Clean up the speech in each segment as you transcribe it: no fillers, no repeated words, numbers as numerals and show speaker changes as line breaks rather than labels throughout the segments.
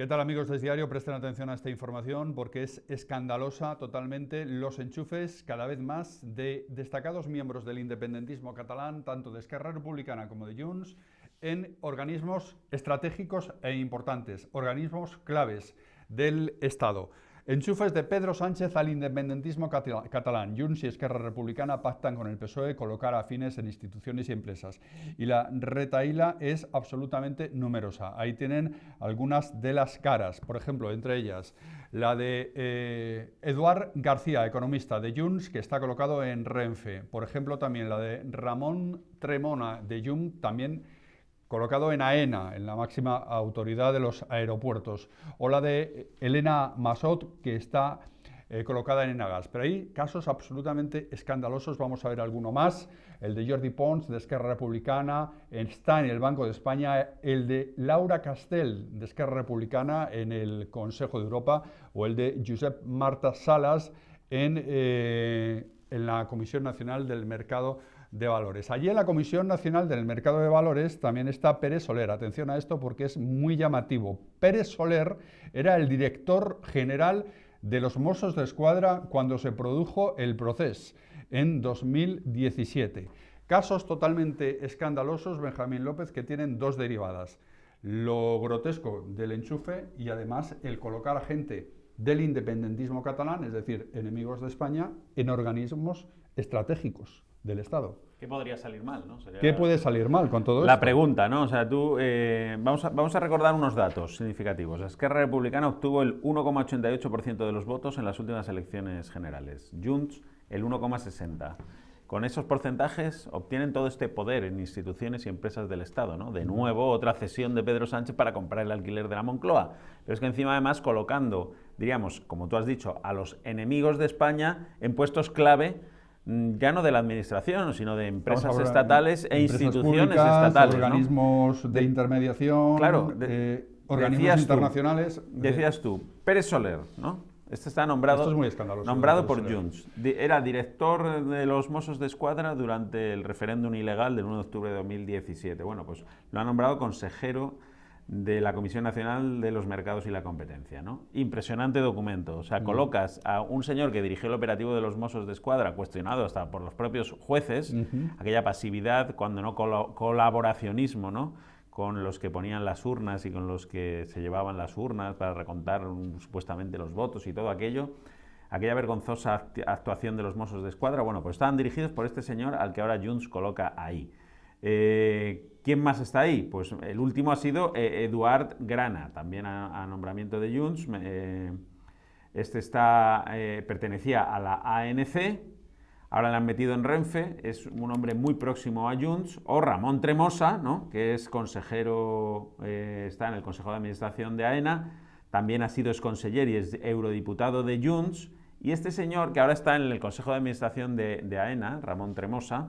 ¿Qué tal, amigos de Diario? Presten atención a esta información porque es escandalosa totalmente los enchufes cada vez más de destacados miembros del independentismo catalán, tanto de Esquerra Republicana como de Junts, en organismos estratégicos e importantes, organismos claves del Estado. Enchufes de Pedro Sánchez al independentismo catalán. Junts y Esquerra Republicana pactan con el PSOE colocar afines en instituciones y empresas. Y la retahíla es absolutamente numerosa. Ahí tienen algunas de las caras. Por ejemplo, entre ellas, la de Eduard García, economista de Junts, que está colocado en Renfe. Por ejemplo, también la de Ramon Tremona de Junts, también colocado en AENA, en la máxima autoridad de los aeropuertos, o la de Elena Massot, que está colocada en Enagas. Pero hay casos absolutamente escandalosos, vamos a ver alguno más, el de Jordi Pons, de Esquerra Republicana, está en el Banco de España, el de Laura Castel, de Esquerra Republicana, en el Consejo de Europa, o el de Josep Marta Salas, en la Comisión Nacional del Mercado de Valores. Allí en la Comisión Nacional del Mercado de Valores también está Pere Soler. Atención a esto porque es muy llamativo. Pere Soler era el director general de los Mossos d'Esquadra cuando se produjo el proceso en 2017. Casos totalmente escandalosos, Benjamín López, que tienen dos derivadas. Lo grotesco del enchufe y además el colocar a gente del independentismo catalán, es decir, enemigos de España, en organismos estratégicos del Estado.
¿Qué podría salir mal, ¿no? Sería
¿Qué puede salir mal con todo esto?
la pregunta, ¿no? O sea, vamos a recordar unos datos significativos. Esquerra Republicana obtuvo el 1,88% de los votos en las últimas elecciones generales. Junts, el 1,60%. Con esos porcentajes obtienen todo este poder en instituciones y empresas del Estado, ¿no? De nuevo, otra cesión de Pedro Sánchez para comprar el alquiler de la Moncloa. Pero es que encima, además, colocando, diríamos, como tú has dicho, a los enemigos de España en puestos clave, ya no de la administración, sino de empresas estatales e instituciones
públicas,
estatales,
organismos, ¿no? De intermediación,
claro,
organismos internacionales.
Decías tú, Pere Soler, ¿no? Este está nombrado,
esto es muy escandaloso,
nombrado por Junts. Era director de los Mossos d'Esquadra durante el referéndum ilegal del 1 de octubre de 2017. Bueno, pues lo ha nombrado consejero de la Comisión Nacional de los Mercados y la Competencia, ¿no? Impresionante documento. O sea, colocas a un señor que dirigió el operativo de los Mossos d'Esquadra, cuestionado hasta por los propios jueces, aquella pasividad, cuando no colaboracionismo, ¿no?, con los que ponían las urnas y con los que se llevaban las urnas para recontar supuestamente los votos y todo aquello, aquella vergonzosa actuación de los Mossos d'Esquadra. Bueno, pues estaban dirigidos por este señor al que ahora Junts coloca ahí. ¿Quién más está ahí? Pues el último ha sido Eduard Grana, también a nombramiento de Junts. Este pertenecía a la ANC, ahora le han metido en Renfe, es un hombre muy próximo a Junts. O Ramon Tremosa, ¿no?, que es consejero, está en el Consejo de Administración de AENA, también ha sido exconseller y es eurodiputado de Junts. Y este señor, que ahora está en el Consejo de Administración de AENA, Ramon Tremosa,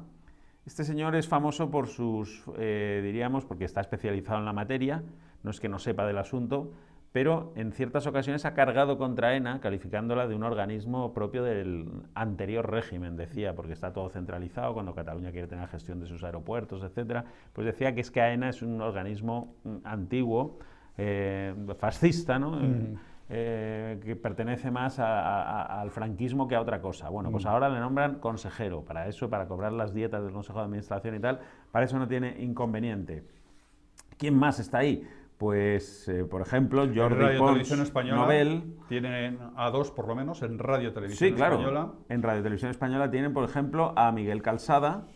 este señor es famoso por sus, diríamos, porque está especializado en la materia, no es que no sepa del asunto, pero en ciertas ocasiones ha cargado contra AENA, calificándola de un organismo propio del anterior régimen, decía, porque está todo centralizado, cuando Cataluña quiere tener gestión de sus aeropuertos, etcétera, pues decía que es que AENA es un organismo antiguo, fascista, ¿no?, que pertenece más al franquismo que a otra cosa. Bueno, pues ahora le nombran consejero, para eso, para cobrar las dietas del Consejo de Administración y tal, para eso no tiene inconveniente. ¿Quién más está ahí? Pues, por ejemplo, Jordi Pons Novell.
Tienen a dos, por lo menos, en Radio Televisión Española.
En Radio Televisión Española tienen, por ejemplo, a Miguel Calçada,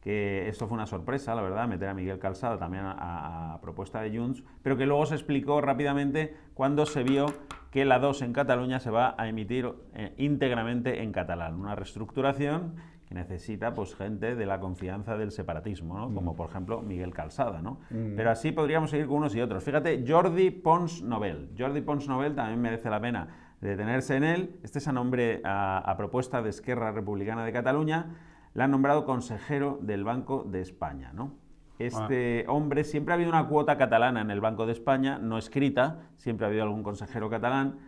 que esto fue una sorpresa, la verdad, meter a Miguel Calçada también a propuesta de Junts, pero que luego se explicó rápidamente cuando se vio que la 2 en Cataluña se va a emitir íntegramente en catalán, una reestructuración que necesita, pues, gente de la confianza del separatismo, ¿no?, como por ejemplo Miguel Calçada, ¿no? Pero así podríamos seguir con unos y otros. Fíjate, Jordi Pons Novell. Jordi Pons Novell también merece la pena detenerse en él. Este es a nombre, a propuesta de Esquerra Republicana de Cataluña. Le han nombrado consejero del Banco de España, ¿no? Este hombre, siempre ha habido una cuota catalana en el Banco de España, no escrita, siempre ha habido algún consejero catalán,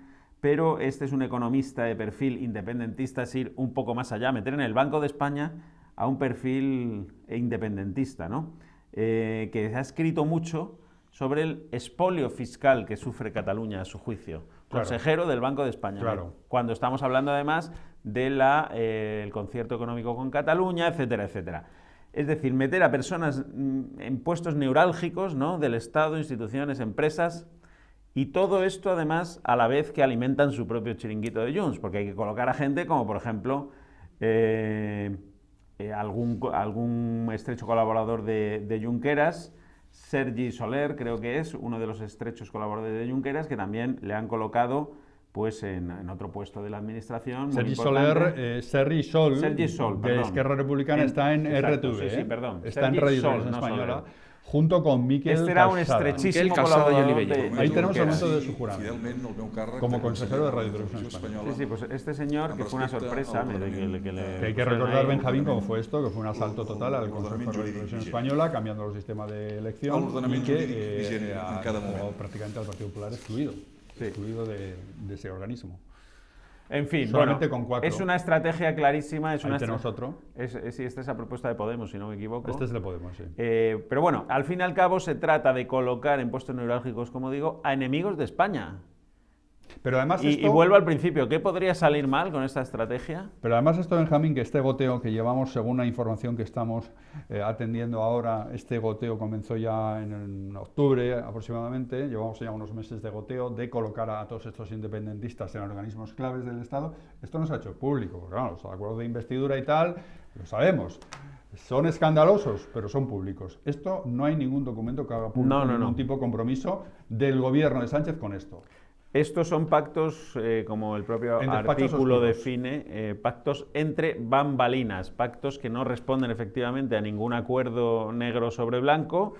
pero este es un economista de perfil independentista, es ir un poco más allá, meter en el Banco de España a un perfil independentista, ¿no? Que ha escrito mucho sobre el expolio fiscal que sufre Cataluña a su juicio.
Claro.
Consejero del Banco de España.
Claro.
Cuando estamos hablando además del concierto económico con Cataluña, etcétera, etcétera. Es decir, meter a personas en puestos neurálgicos, ¿no?, del Estado, instituciones, empresas, y todo esto además a la vez que alimentan su propio chiringuito de Junts, porque hay que colocar a gente como, por ejemplo, algún estrecho colaborador de Junqueras, Sergi Soler, creo que es uno de los estrechos colaboradores de Junqueras, que también le han colocado pues en otro puesto de la administración.
Sergi Soler, Sergi Sol, de Esquerra Republicana, está en
exacto,
RTV,
sí, perdón.
Está
Sergi
en Radio
Sol,
Televisión
no
Española,
Soler.
Junto con Miquel
Este era un
Calçada.
estrechísimo
Calçada
colaborador
i Olivella.
Ahí tenemos el
Junqueras.
momento de su juramento. Como consejero de Radio Televisión Española.
Sí, pues este señor, que fue una sorpresa,
Que hay que recordar, Benjamín, cómo fue esto, que fue un asalto total al Consejo de Radio Televisión Española, cambiando el sistema de elección, y que prácticamente al Partido Popular excluido de ese organismo.
En fin,
Solamente
bueno,
con 4.
es una estrategia clarísima.
Ahí tenemos otro.
Sí, esta es la propuesta de Podemos, si no me equivoco.
Este es de Podemos, sí.
Pero bueno, al fin y al cabo se trata de colocar en puestos neurálgicos, como digo, a enemigos de España.
Pero además
Y vuelvo al principio, ¿qué podría salir mal con esta estrategia?
Pero además esto, Benjamín, que este goteo que llevamos, según la información que estamos atendiendo ahora, este goteo comenzó ya en octubre aproximadamente, llevamos ya unos meses de goteo, de colocar a todos estos independentistas en organismos claves del Estado. Esto no se ha hecho público, porque claro, los acuerdos de investidura y tal, lo sabemos. Son escandalosos, pero son públicos. Esto no hay ningún documento que haga público ningún tipo de compromiso del gobierno de Sánchez con esto.
Estos son pactos, como el propio artículo define, pactos entre bambalinas, pactos que no responden efectivamente a ningún acuerdo negro sobre blanco,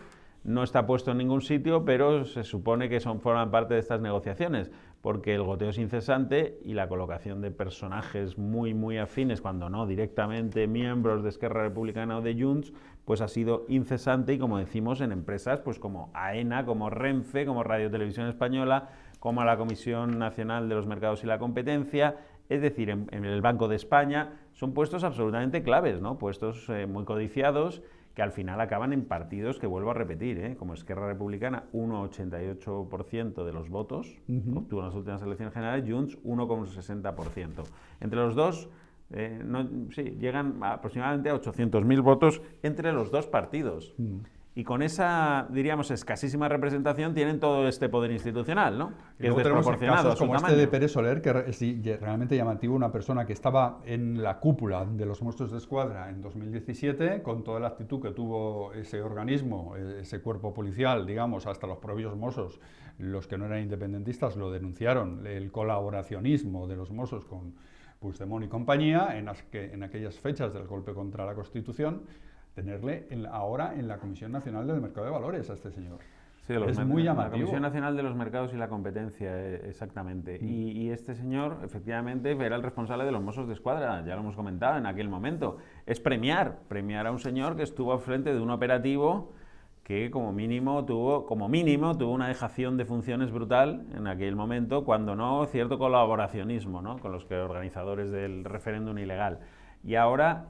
no está puesto en ningún sitio, pero se supone que forman parte de estas negociaciones, porque el goteo es incesante y la colocación de personajes muy afines, cuando no directamente miembros de Esquerra Republicana o de Junts, pues ha sido incesante, y como decimos, en empresas pues como AENA, como Renfe, como Radio Televisión Española, como a la Comisión Nacional de los Mercados y la Competencia, es decir, en el Banco de España. Son puestos absolutamente claves, ¿no? Puestos muy codiciados, que al final acaban en partidos que, vuelvo a repetir, como Esquerra Republicana, 1,88% de los votos, obtuvo en las últimas elecciones generales, Junts 1,60%. Entre los dos, llegan aproximadamente a 800.000 votos entre los dos partidos. Y con esa, diríamos, escasísima representación tienen todo este poder institucional, ¿no? Que es desproporcionado a su
como
tamaño.
este de Pérez Soler, que es realmente llamativo, una persona que estaba en la cúpula de los Mossos de Escuadra en 2017, con toda la actitud que tuvo ese organismo, ese cuerpo policial, digamos, hasta los propios Mossos, los que no eran independentistas, lo denunciaron, el colaboracionismo de los Mossos con Puigdemont y compañía, en aquellas fechas del golpe contra la Constitución. Tenerle ahora en la Comisión Nacional del Mercado de Valores a este señor.
Sí,
es muy llamativo.
La Comisión Nacional de los Mercados y la Competencia, exactamente. Y este señor, efectivamente, era el responsable de los Mossos de Escuadra, ya lo hemos comentado en aquel momento. Es premiar a un señor que estuvo al frente de un operativo que como mínimo tuvo una dejación de funciones brutal en aquel momento, cuando no cierto colaboracionismo, ¿no?, con los organizadores del referéndum ilegal. Y ahora,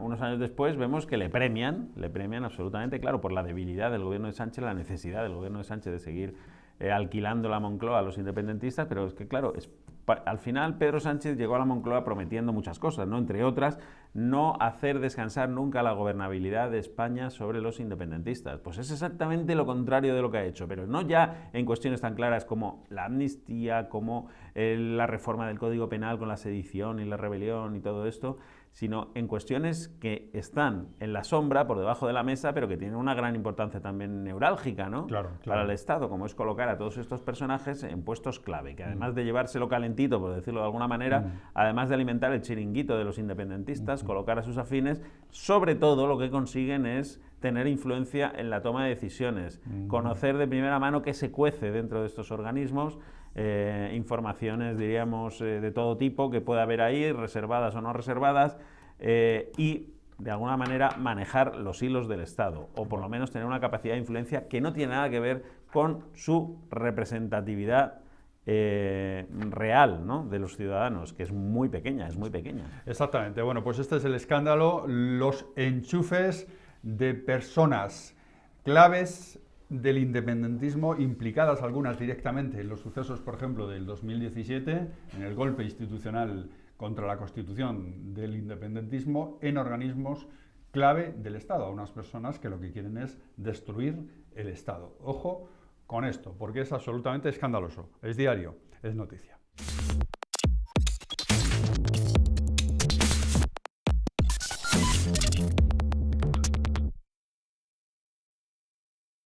unos años después, vemos que le premian absolutamente, claro, por la debilidad del gobierno de Sánchez, la necesidad del gobierno de Sánchez de seguir alquilando la Moncloa a los independentistas, pero es que, claro, al final Pedro Sánchez llegó a la Moncloa prometiendo muchas cosas, ¿no? Entre otras, no hacer descansar nunca la gobernabilidad de España sobre los independentistas. Pues es exactamente lo contrario de lo que ha hecho, pero no ya en cuestiones tan claras como la amnistía, como la reforma del Código Penal con la sedición y la rebelión y todo esto, sino en cuestiones que están en la sombra, por debajo de la mesa, pero que tienen una gran importancia también neurálgica, ¿no?
Claro.
Para el Estado, como es colocar a todos estos personajes en puestos clave, que además de llevárselo calentito, por decirlo de alguna manera, además de alimentar el chiringuito de los independentistas, colocar a sus afines, sobre todo lo que consiguen es tener influencia en la toma de decisiones, conocer de primera mano qué se cuece dentro de estos organismos, informaciones, diríamos, de todo tipo que pueda haber ahí, reservadas o no reservadas, y de alguna manera manejar los hilos del Estado, o por lo menos tener una capacidad de influencia que no tiene nada que ver con su representatividad real, ¿no?, de los ciudadanos, que es muy pequeña,
Exactamente. Bueno, pues este es el escándalo, los enchufes de personas claves del independentismo, implicadas algunas directamente en los sucesos, por ejemplo, del 2017, en el golpe institucional contra la constitución del independentismo, en organismos clave del Estado, a unas personas que lo que quieren es destruir el Estado. Ojo con esto, porque es absolutamente escandaloso. Es diario, es noticia.